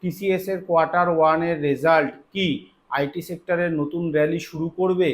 TCS এর quarter ওয়ানের result কি আইটি সেক্টরের নতুন র্যালি শুরু করবে,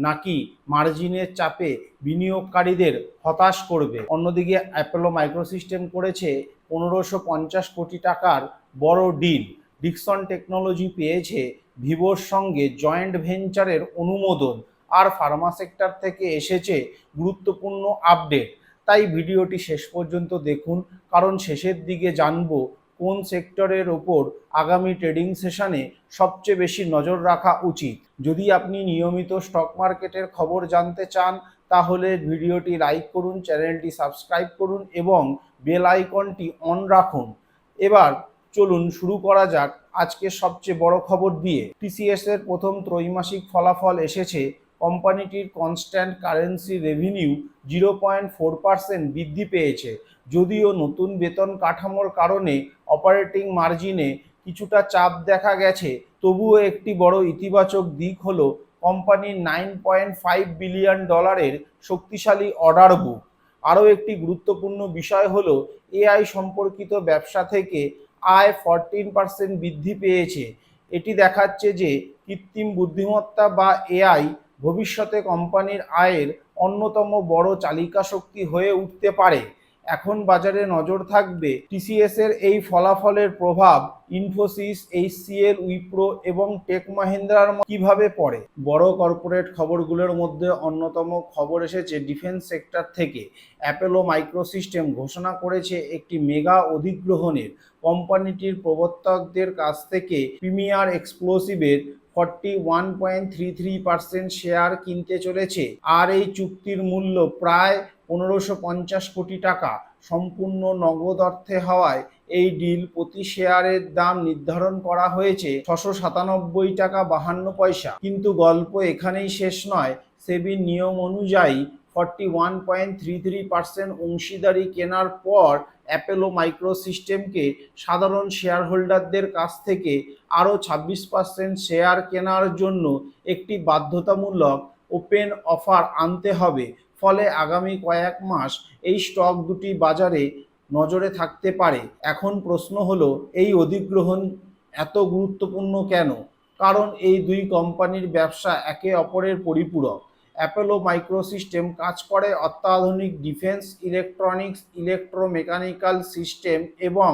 নাকি মার্জিনের চাপে বিনিয়োগকারীদের হতাশ করবে? অন্যদিকে অ্যাপোলো মাইক্রোসিস্টেম করেছে 1550 কোটি টাকার বড় ডিল। ডিক্সন টেকনোলজি পেয়েছে ভিভোর সঙ্গে জয়েন্ট ভেঞ্চারের অনুমোদন। আর ফার্মা সেক্টর থেকে এসেছে গুরুত্বপূর্ণ আপডেট। তাই ভিডিওটি শেষ পর্যন্ত দেখুন, কারণ শেষের দিকে জানবো কোন সেক্টরের ওপর আগামী ট্রেডিং সেশনে সবচেয়ে বেশি নজর রাখা উচিত। যদি আপনি নিয়মিত স্টক মার্কেটের খবর জানতে চান, তাহলে ভিডিওটি লাইক করুন, চ্যানেলটি সাবস্ক্রাইব করুন এবং বেল আইকনটি অন রাখুন। এবার চলুন শুরু করা যাক আজকের সবচেয়ে বড় খবর দিয়ে। টিসিএস এর প্রথম ত্রৈমাসিক ফলাফল এসেছে। কোম্পানিটির কনস্ট্যান্ট কারেন্সি রেভিনিউ 0.4% বৃদ্ধি পেয়েছে। যদিও নতুন বেতন কাঠামোর কারণে অপারেটিং মার্জিনে কিছুটা চাপ দেখা গেছে, তবুও একটি বড় ইতিবাচক দিক হলো কোম্পানির $9.5 বিলিয়ন শক্তিশালী অর্ডার বুক। আরও একটি গুরুত্বপূর্ণ বিষয় হলো এআই সম্পর্কিত ব্যবসা থেকে আয় 14% বৃদ্ধি পেয়েছে। এটি দেখাচ্ছে যে কৃত্রিম বুদ্ধিমত্তা বা এআই ভবিষ্যতে কোম্পানির আয়ের অন্যতম বড় চালিকা শক্তি হয়ে উঠতে পারে। এখন বাজারে নজর থাকবে টিসিএস এর এই ফলাফলের প্রভাব ইনফোসিস, এইচসিএল, উইপ্রো এবং টেক মাহিন্দ্রার কিভাবে পড়ে। বড় কর্পোরেট খবরগুলোর মধ্যে অন্যতম খবর এসেছে ডিফেন্স সেক্টর থেকে। অ্যাপোলো মাইক্রোসিস্টেম ঘোষণা করেছে একটি মেগা অধিগ্রহণের। কোম্পানিটির প্রবর্তকদের কাছ থেকে প্রিমিয়ার এক্সপ্লোসিভের 41.33% শেয়ার কিনতে চলেছে। আর এই চুক্তির মূল্য প্রায় 1550 কোটি টাকা। সম্পূর্ণ নগদ অর্থে হওয়ায় এই ডিল প্রতি শেয়ারের দাম নির্ধারণ করা হয়েছে 697 টাকা 52 পয়সা। কিন্তু গল্প এখানেই শেষ নয়। সেবির নিয়ম অনুযায়ী 41.33% অংশীদারি কেনার পর অ্যাপোলো মাইক্রোসিস্টেমকে সাধারণ শেয়ার হোল্ডারদের কাছ থেকে আরও 26% শেয়ার কেনার জন্য একটি বাধ্যতামূলক ওপেন অফার আনতে হবে। ফলে আগামী কয়েক মাস এই স্টক দুটি বাজারে নজরে থাকতে পারে। এখন প্রশ্ন হলো, এই অধিগ্রহণ এত গুরুত্বপূর্ণ কেন? কারণ এই দুই কোম্পানির ব্যবসা একে অপরের পরিপূরক। অ্যাপোলো মাইক্রোসিস্টেম কাজ করে অত্যাধুনিক ডিফেন্স ইলেকট্রনিক্স, ইলেকট্রোমেকানিক্যাল সিস্টেম এবং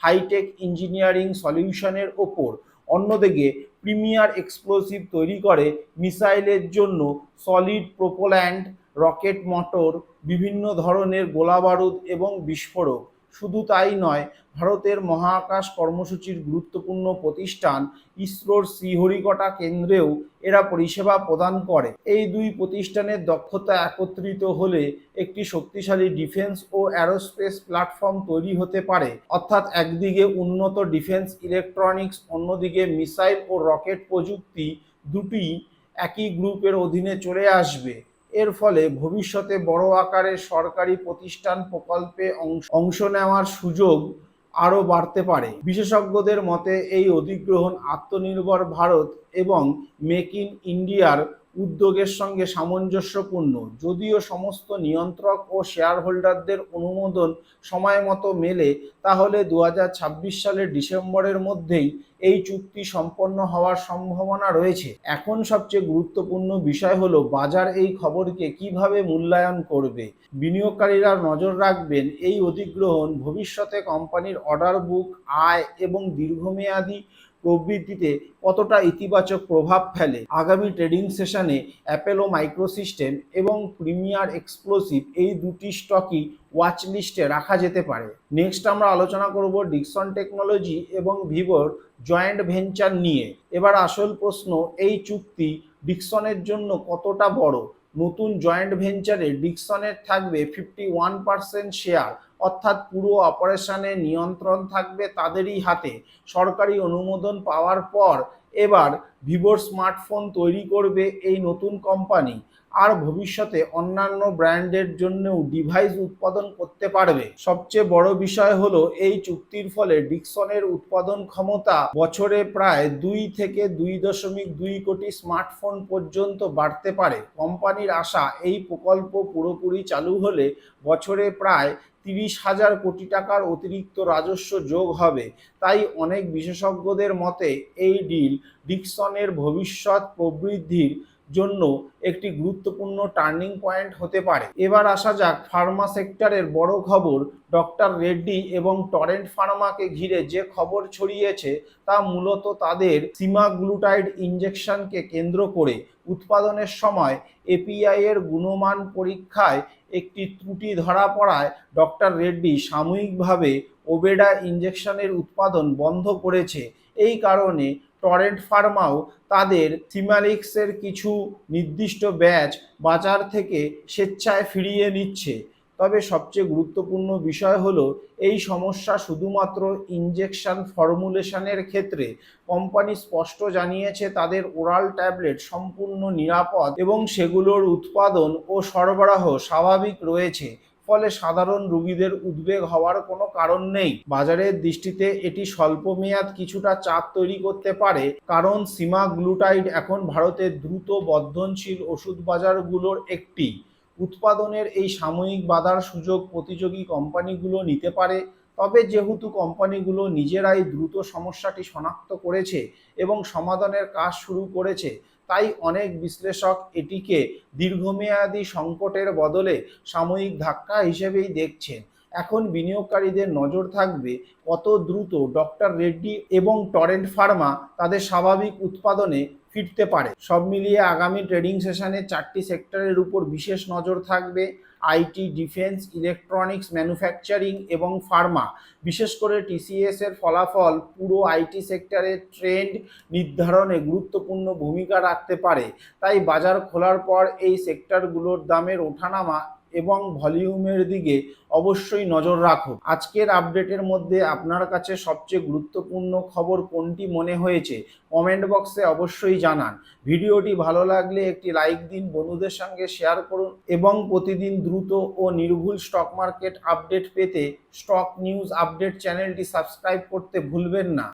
হাইটেক ইঞ্জিনিয়ারিং সলিউশনের ওপর। অন্যদিকে প্রিমিয়ার এক্সপ্লোসিভ তৈরি করে মিসাইলের জন্য সলিড প্রোপোল্যান্ট, রকেট মোটর, বিভিন্ন ধরনের গোলাবারুদ এবং বিস্ফোরক। শুধু তাই নয়, ভারতের মহাকাশ কর্মসূচির গুরুত্বপূর্ণ প্রতিষ্ঠান ইসরোর শ্রীহরিকোটা কেন্দ্রেও এরা পরিষেবা প্রদান করে। এই দুই প্রতিষ্ঠানের দক্ষতা একত্রিত হলে একটি শক্তিশালী ডিফেন্স ও অ্যারোস্পেস প্ল্যাটফর্ম তৈরি হতে পারে। অর্থাৎ একদিকে উন্নত ডিফেন্স ইলেকট্রনিক্স, অন্যদিকে মিসাইল ও রকেট প্রযুক্তি, দুটি একই গ্রুপের অধীনে চলে আসবে। এর ফলে ভবিষ্যতে বড় আকারের সরকারি প্রতিষ্ঠান প্রকল্পে অংশ নেওয়ার সুযোগ আরও বাড়তে পারে। বিশেষজ্ঞদের মতে এই অধিগ্রহণ আত্মনির্ভর ভারত এবং মেক ইন ইন্ডিয়ার উদ্যোগের সঙ্গে সামঞ্জস্যপূর্ণ। যদিও সমস্ত নিয়ন্ত্রক ও শেয়ার হোল্ডারদের অনুমোদন সময় মতো মেলে, তাহলে 2026 সালের ডিসেম্বরের মধ্যেই এই চুক্তি সম্পন্ন হওয়ার সম্ভাবনা রয়েছে। এখন সবচেয়ে গুরুত্বপূর্ণ বিষয় হলো বাজার এই খবরকে কিভাবে মূল্যায়ন করবে। বিনিয়োগকারীরা নজর রাখবেন এই অধিগ্রহণ ভবিষ্যতে কোম্পানির অর্ডার বুক, আয় এবং দীর্ঘমেয়াদী প্রবৃদ্ধিতে কতটা ইতিবাচক প্রভাব ফেলে। আগামী ট্রেডিং সেশনে অ্যাপোলো মাইক্রোসিস্টেম এবং প্রিমিয়ার এক্সপ্লোসিভ এই দুটি স্টকই ওয়াচ লিস্টে রাখা যেতে পারে। নেক্সট আমরা আলোচনা করব ডিক্সন টেকনোলজি এবং ভিভোর জয়েন্ট ভেঞ্চার নিয়ে। এবার আসল প্রশ্ন, এই চুক্তি ডিক্সনের জন্য কতটা বড়? নতুন জয়েন্ট ভেঞ্চারে ডিক্সনের থাকবে 51% শেয়ার, অর্থাৎ পুরো অপারেশনের নিয়ন্ত্রণ থাকবে তাদেরই হাতে। সরকারি অনুমোদন পাওয়ার পর এবার ভিভোর স্মার্টফোন তৈরি করবে এই নতুন কোম্পানি, আর ভবিষ্যতে অন্যান্য ব্র্যান্ডের জন্যও ডিভাইস উৎপাদন করতে পারবে। সবচেয়ে বড় বিষয় হলো এই চুক্তির ফলে ডিক্সনের উৎপাদন ক্ষমতা বছরে প্রায় 2 থেকে 2.2 কোটি স্মার্টফোন পর্যন্ত বাড়তে পারে। কোম্পানির আশা, এই প্রকল্প পুরোপুরি চালু হলে বছরে প্রায় 30,000 কোটি টাকার অতিরিক্ত রাজস্ব যোগ হবে। তাই অনেক বিশেষজ্ঞদের মতে এই ডিল ডিক্সনের ভবিষ্যৎ প্রবৃদ্ধির জন্য একটি গুরুত্বপূর্ণ টার্নিং পয়েন্ট হতে পারে। এবার আসা যাক ফার্মা সেক্টরের বড় খবর। ডক্টর রেড্ডি এবং টরেন্ট ফার্মাকে ঘিরে যে খবর ছড়িয়েছে তা মূলত তাদের সিমাগ্লুটাইড ইনজেকশনকে কেন্দ্র করে। উৎপাদনের সময় এপিআই এর গুণমান পরীক্ষায় একটি ত্রুটি ধরা পড়ায় ডক্টর রেড্ডি সাময়িকভাবে ওবেডা ইনজেকশনের উৎপাদন বন্ধ করেছে। এই কারণে টরেন্ট ফার্মাও তাদের সিমালিক্সের কিছু নির্দিষ্ট ব্যাচ বাজার থেকে স্বেচ্ছায় ফিরিয়ে নিচ্ছে। তবে সবচেয়ে গুরুত্বপূর্ণ বিষয় হলো এই সমস্যা শুধুমাত্র ইনজেকশন ফর্মুলেশনের ক্ষেত্রে। কোম্পানি স্পষ্ট জানিয়েছে তাদের ওরাল ট্যাবলেট সম্পূর্ণ নিরাপদ এবং সেগুলোর উৎপাদন ও সরবরাহ স্বাভাবিক রয়েছে, ফলে সাধারণ রোগীদের উদ্বেগ হওয়ার কোনো কারণ নেই। বাজারের দৃষ্টিতে এটি স্বল্পমেয়াদ কিছুটা চাপ তৈরি করতে পারে, কারণ সিমাগ্লুটাইড এখন ভারতের দ্রুত বর্ধনশীল ওষুধ বাজারগুলোর একটি। উৎপাদনের এই সাময়িক বাধার সুযোগ প্রতিযোগী কোম্পানিগুলো নিতে পারে। তবে যেহেতু কোম্পানিগুলো নিজেরাই দ্রুত সমস্যাটি শনাক্ত করেছে এবং সমাধানের কাজ শুরু করেছে, তাই অনেক বিশ্লেষক এটিকে দীর্ঘমেয়াদী সংকটের বদলে সাময়িক ধাক্কা হিসেবেই দেখছেন। এখন বিনিয়োগকারীদের নজর থাকবে কত দ্রুত ডক্টর রেড্ডি এবং টরেন্ট ফার্মা তাদের স্বাভাবিক উৎপাদনে ফিরতে পারে। সব মিলিয়ে আগামী ট্রেডিং সেশনে 4টি সেক্টরের উপর বিশেষ নজর থাকবে: আইটি, ডিফেন্স, ইলেকট্রনিক্স, ম্যানুফ্যাকচারিং এবং ফার্মা। বিশেষ করে টিসিএস এর ফলাফল পুরো আইটি সেক্টরের ট্রেন্ড নির্ধারণে গুরুত্বপূর্ণ ভূমিকা রাখতে পারে। তাই বাজার খোলার পর এই সেক্টরগুলোর দামের ওঠানামা এবং ভলিউমের দিকে অবশ্যই নজর রাখুন। আজকের আপডেটের মধ্যে আপনার কাছে সবচেয়ে গুরুত্বপূর্ণ খবর কোনটি মনে হয়েছে কমেন্ট বক্সে অবশ্যই জানান। ভিডিওটি ভালো লাগলে একটি লাইক দিন, বন্ধুদের সঙ্গে শেয়ার করুন এবং প্রতিদিন দ্রুত ও নির্ভুল স্টক মার্কেট আপডেট পেতে স্টক নিউজ আপডেট চ্যানেলটি সাবস্ক্রাইব করতে ভুলবেন না।